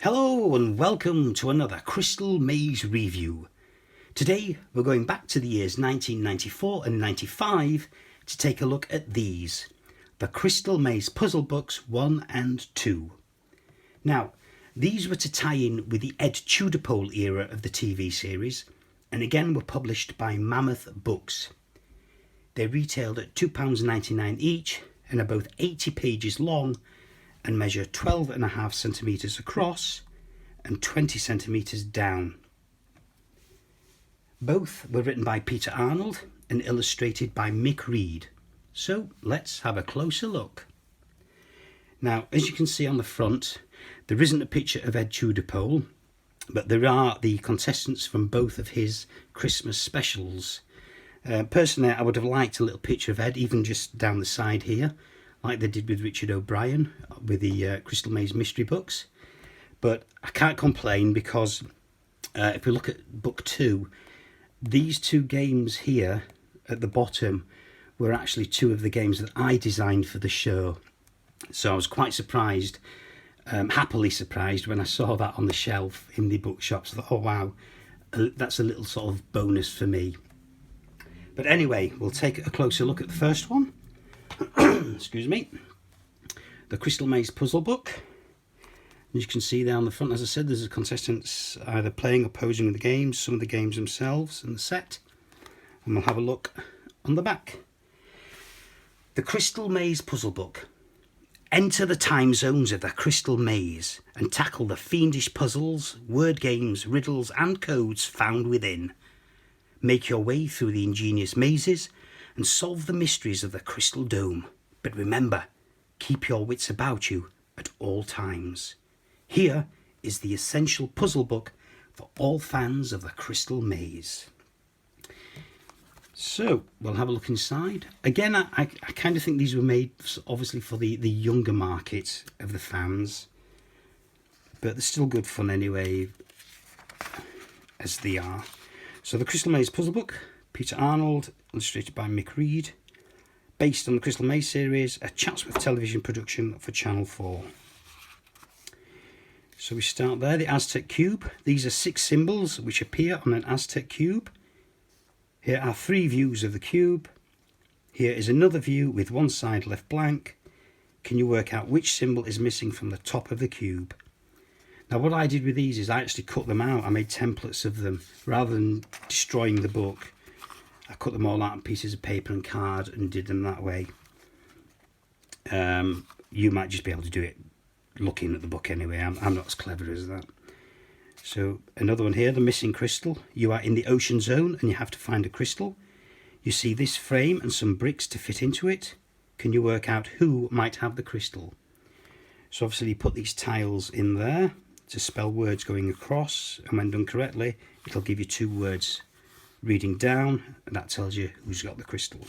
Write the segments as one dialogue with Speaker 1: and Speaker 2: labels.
Speaker 1: Hello and welcome to another Crystal Maze review. Today we're going back to the years 1994 and 95 to take a look at these, the Crystal Maze Puzzle Books 1 and 2. Now, these were to tie in with the Ed Tudor era of the TV series, and again were published by Mammoth Books. They retailed at £2.99 each and are both 80 pages long and measure 12.5 centimetres across and 20 centimetres down. Both were written by Peter Arnold and illustrated by Mick Reid. So let's have a closer look. Now, as you can see on the front, there isn't a picture of Ed Tudor, but there are the contestants from both of his Christmas specials. Personally, I would have liked a little picture of Ed, even just down the side here, like they did with Richard O'Brien with the Crystal Maze mystery books. But I can't complain because if we look at book 2, these two games here at the bottom were actually two of the games that I designed for the show. So I was quite surprised, happily surprised, when I saw that on the shelf in the bookshops. I thought, oh wow, that's a little sort of bonus for me. But anyway, we'll take a closer look at the first one. Excuse me. The Crystal Maze Puzzle Book. As you can see there on the front, as I said, there's a contestants either playing or posing with the games, some of the games themselves and the set. And we'll have a look on the back. The Crystal Maze Puzzle Book. Enter the time zones of the Crystal Maze and tackle the fiendish puzzles, word games, riddles and codes found within. Make your way through the ingenious mazes and solve the mysteries of the Crystal Dome. But remember, keep your wits about you at all times. Here is the essential puzzle book for all fans of the Crystal Maze. So, we'll have a look inside. Again, I kind of think these were made, obviously, for the younger market of the fans. But they're still good fun anyway, as they are. So, the Crystal Maze Puzzle Book, Peter Arnold, illustrated by Mick Reid. Based on the Crystal Maze series, a Chatsworth television production for Channel 4. So we start there, the Aztec Cube. These are 6 symbols which appear on an Aztec Cube. Here are 3 views of the cube. Here is another view with one side left blank. Can you work out which symbol is missing from the top of the cube? Now what I did with these is I actually cut them out. I made templates of them rather than destroying the book. I cut them all out on pieces of paper and card and did them that way. You might just be able to do it looking at the book anyway. I'm not as clever as that. So another one here, the missing crystal. You are in the ocean zone and you have to find a crystal. You see this frame and some bricks to fit into it. Can you work out who might have the crystal? So obviously you put these tiles in there to spell words going across, and when done correctly it'll give you 2 words reading down, and that tells you who's got the crystal.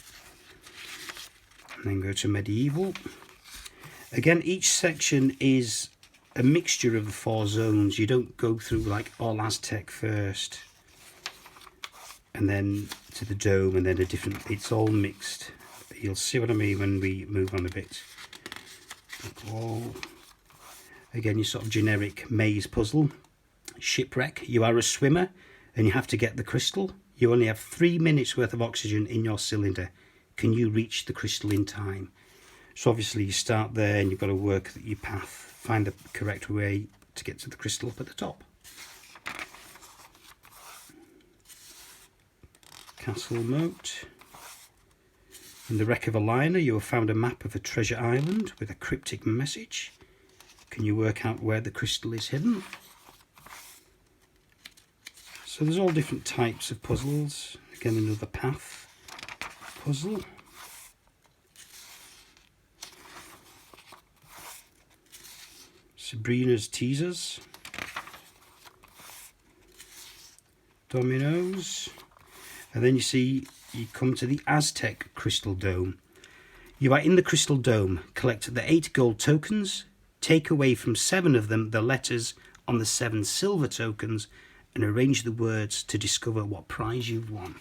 Speaker 1: And then go to medieval. Again, each section is a mixture of the 4 zones. You don't go through like all Aztec first and then to the dome and then a different, it's all mixed. You'll see what I mean when we move on a bit. Again, your sort of generic maze puzzle. Shipwreck. You are a swimmer and you have to get the crystal. You only have 3 minutes worth of oxygen in your cylinder. Can you reach the crystal in time? So obviously you start there and you've got to work your path, find the correct way to get to the crystal up at the top. Castle Moat. In the wreck of a liner you have found a map of a treasure island with a cryptic message. Can you work out where the crystal is hidden? So there's all different types of puzzles. Again, another path puzzle. Sabrina's Teasers. Dominoes. And then you see you come to the Aztec Crystal Dome. You are in the Crystal Dome. Collect the 8 gold tokens. Take away from 7 of them the letters on the 7 silver tokens and arrange the words to discover what prize you've won.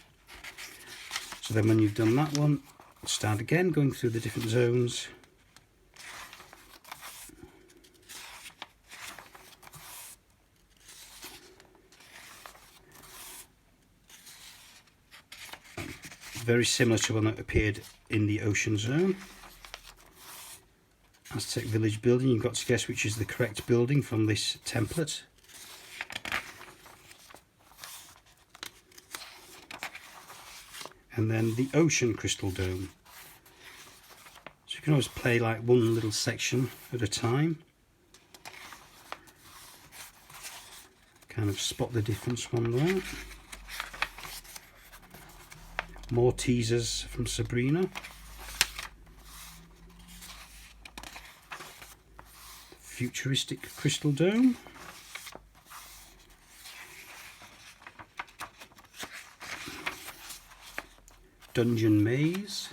Speaker 1: So then when you've done that one, start again going through the different zones. very similar to one that appeared in the Ocean Zone. Aztec village building. You've got to guess which is the correct building from this template. And then the Ocean Crystal Dome. So you can always play like one little section at a time. Kind of spot the difference from that. More teasers from Sabrina. Futuristic Crystal Dome. Dungeon Maze.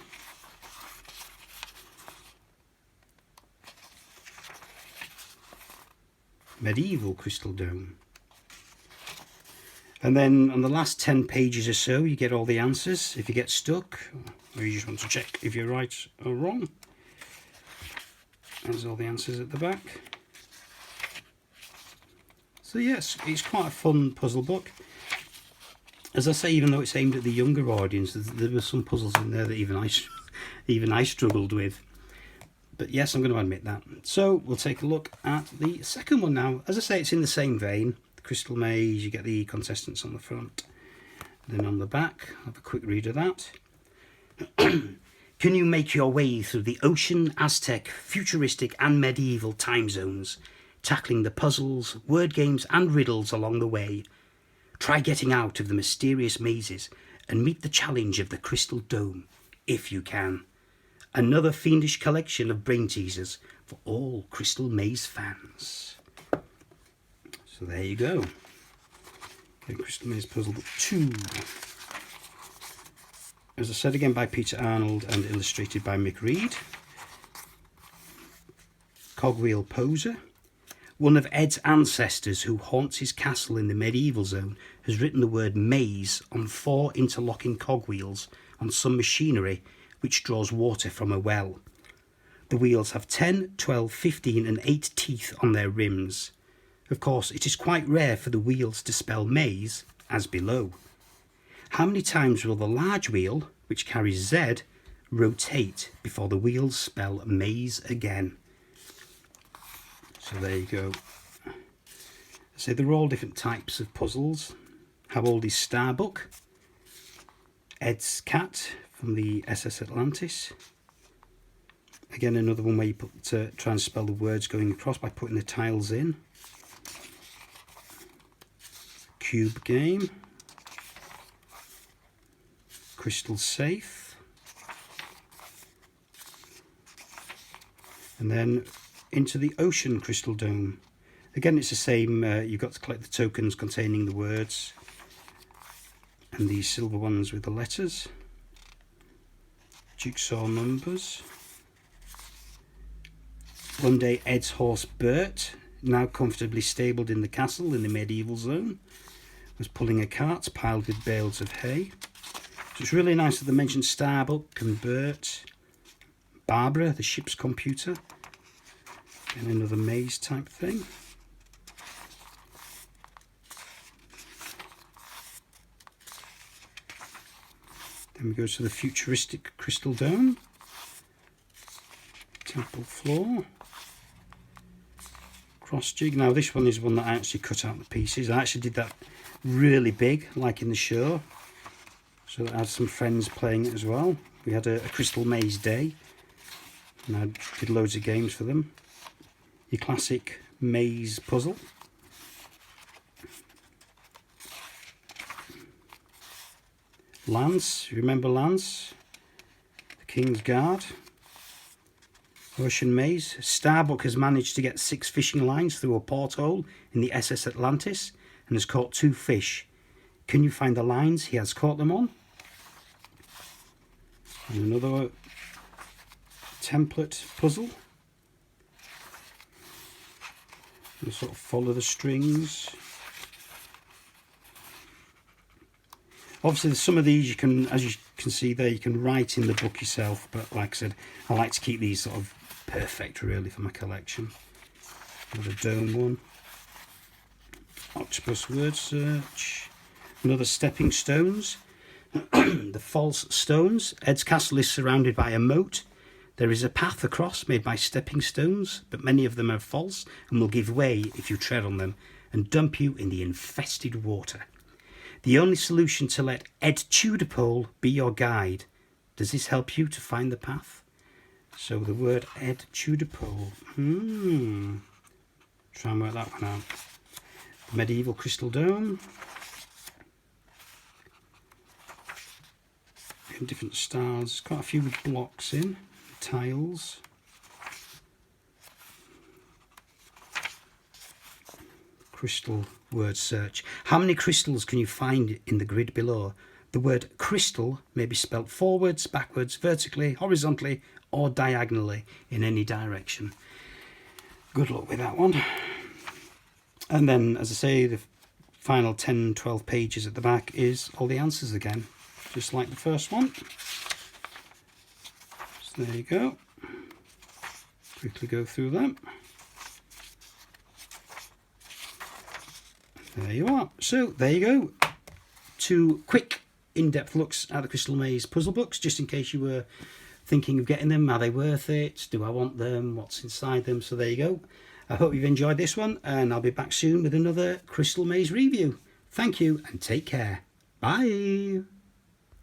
Speaker 1: Medieval Crystal Dome. And then on the last 10 pages or so, you get all the answers. If you get stuck, or you just want to check if you're right or wrong, there's all the answers at the back. So yes, it's quite a fun puzzle book. As I say, even though it's aimed at the younger audience, there were some puzzles in there that even I struggled with. But yes, I'm going to admit that. So we'll take a look at the second one now. As I say, it's in the same vein. Crystal Maze, you get the contestants on the front. Then on the back, have a quick read of that. Can you make your way through the ocean, Aztec, futuristic and medieval time zones, tackling the puzzles, word games and riddles along the way? Try getting out of the mysterious mazes and meet the challenge of the Crystal Dome, if you can. Another fiendish collection of brain teasers for all Crystal Maze fans. So there you go. Okay, Crystal Maze Puzzle Book 2. As I said, again by Peter Arnold and illustrated by Mick Reid. Cogwheel Poser. One of Ed's ancestors who haunts his castle in the medieval zone has written the word maze on 4 interlocking cogwheels on some machinery which draws water from a well. The wheels have 10, 12, 15 and 8 teeth on their rims. Of course, it is quite rare for the wheels to spell maze, as below. How many times will the large wheel, which carries Z, rotate before the wheels spell maze again? So there you go. So they're all different types of puzzles. How old is Starbuck? Ed's cat from the SS Atlantis. Again, another one where you try and spell the words going across by putting the tiles in. Cube Game. Crystal Safe. And then into the Ocean Crystal Dome. Again, it's the same. You've got to collect the tokens containing the words. And these silver ones with the letters. Jigsaw numbers. One day Ed's horse Bert, now comfortably stabled in the castle in the medieval zone, was pulling a cart piled with bales of hay. So it's really nice that they mentioned Starbuck and Bert. Barbara, the ship's computer. And another maze type thing. Then we go to the futuristic Crystal Dome. Temple floor. Cross jig. Now this one is one that I actually cut out the pieces. I actually did that really big, like in the show. So that I had some friends playing it as well. We had a Crystal Maze day. And I did loads of games for them. Your classic maze puzzle. Lance, you remember Lance? The King's Guard. Ocean Maze. Starbuck has managed to get 6 fishing lines through a porthole in the SS Atlantis and has caught 2 fish. Can you find the lines he has caught them on? And another template puzzle. You sort of follow the strings. Obviously, some of these you can, as you can see there, you can write in the book yourself. But like I said, I like to keep these sort of perfect, really, for my collection. Another dome one. Octopus word search. Another stepping stones. The false stones. Ed's castle is surrounded by a moat. There is a path across made by stepping stones, but many of them are false and will give way if you tread on them and dump you in the infested water. The only solution to let Ed Tudor be your guide. Does this help you to find the path? So the word Ed Tudor. Try and work that one out. The medieval crystal dome. In different styles. Quite a few blocks in. Tiles. Crystal word search. How many crystals can you find in the grid below? The word crystal may be spelt forwards, backwards, vertically, horizontally, or diagonally in any direction. Good luck with that one. And then, as I say, the final 10-12 pages at the back is all the answers again, just like the first one. So there you go. Quickly go through them. There you are. So there you go. 2 quick in-depth looks at the Crystal Maze puzzle books, just in case you were thinking of getting them. Are they worth it? Do I want them? What's inside them? So there you go. I hope you've enjoyed this one, and I'll be back soon with another Crystal Maze review. Thank you and take care. Bye.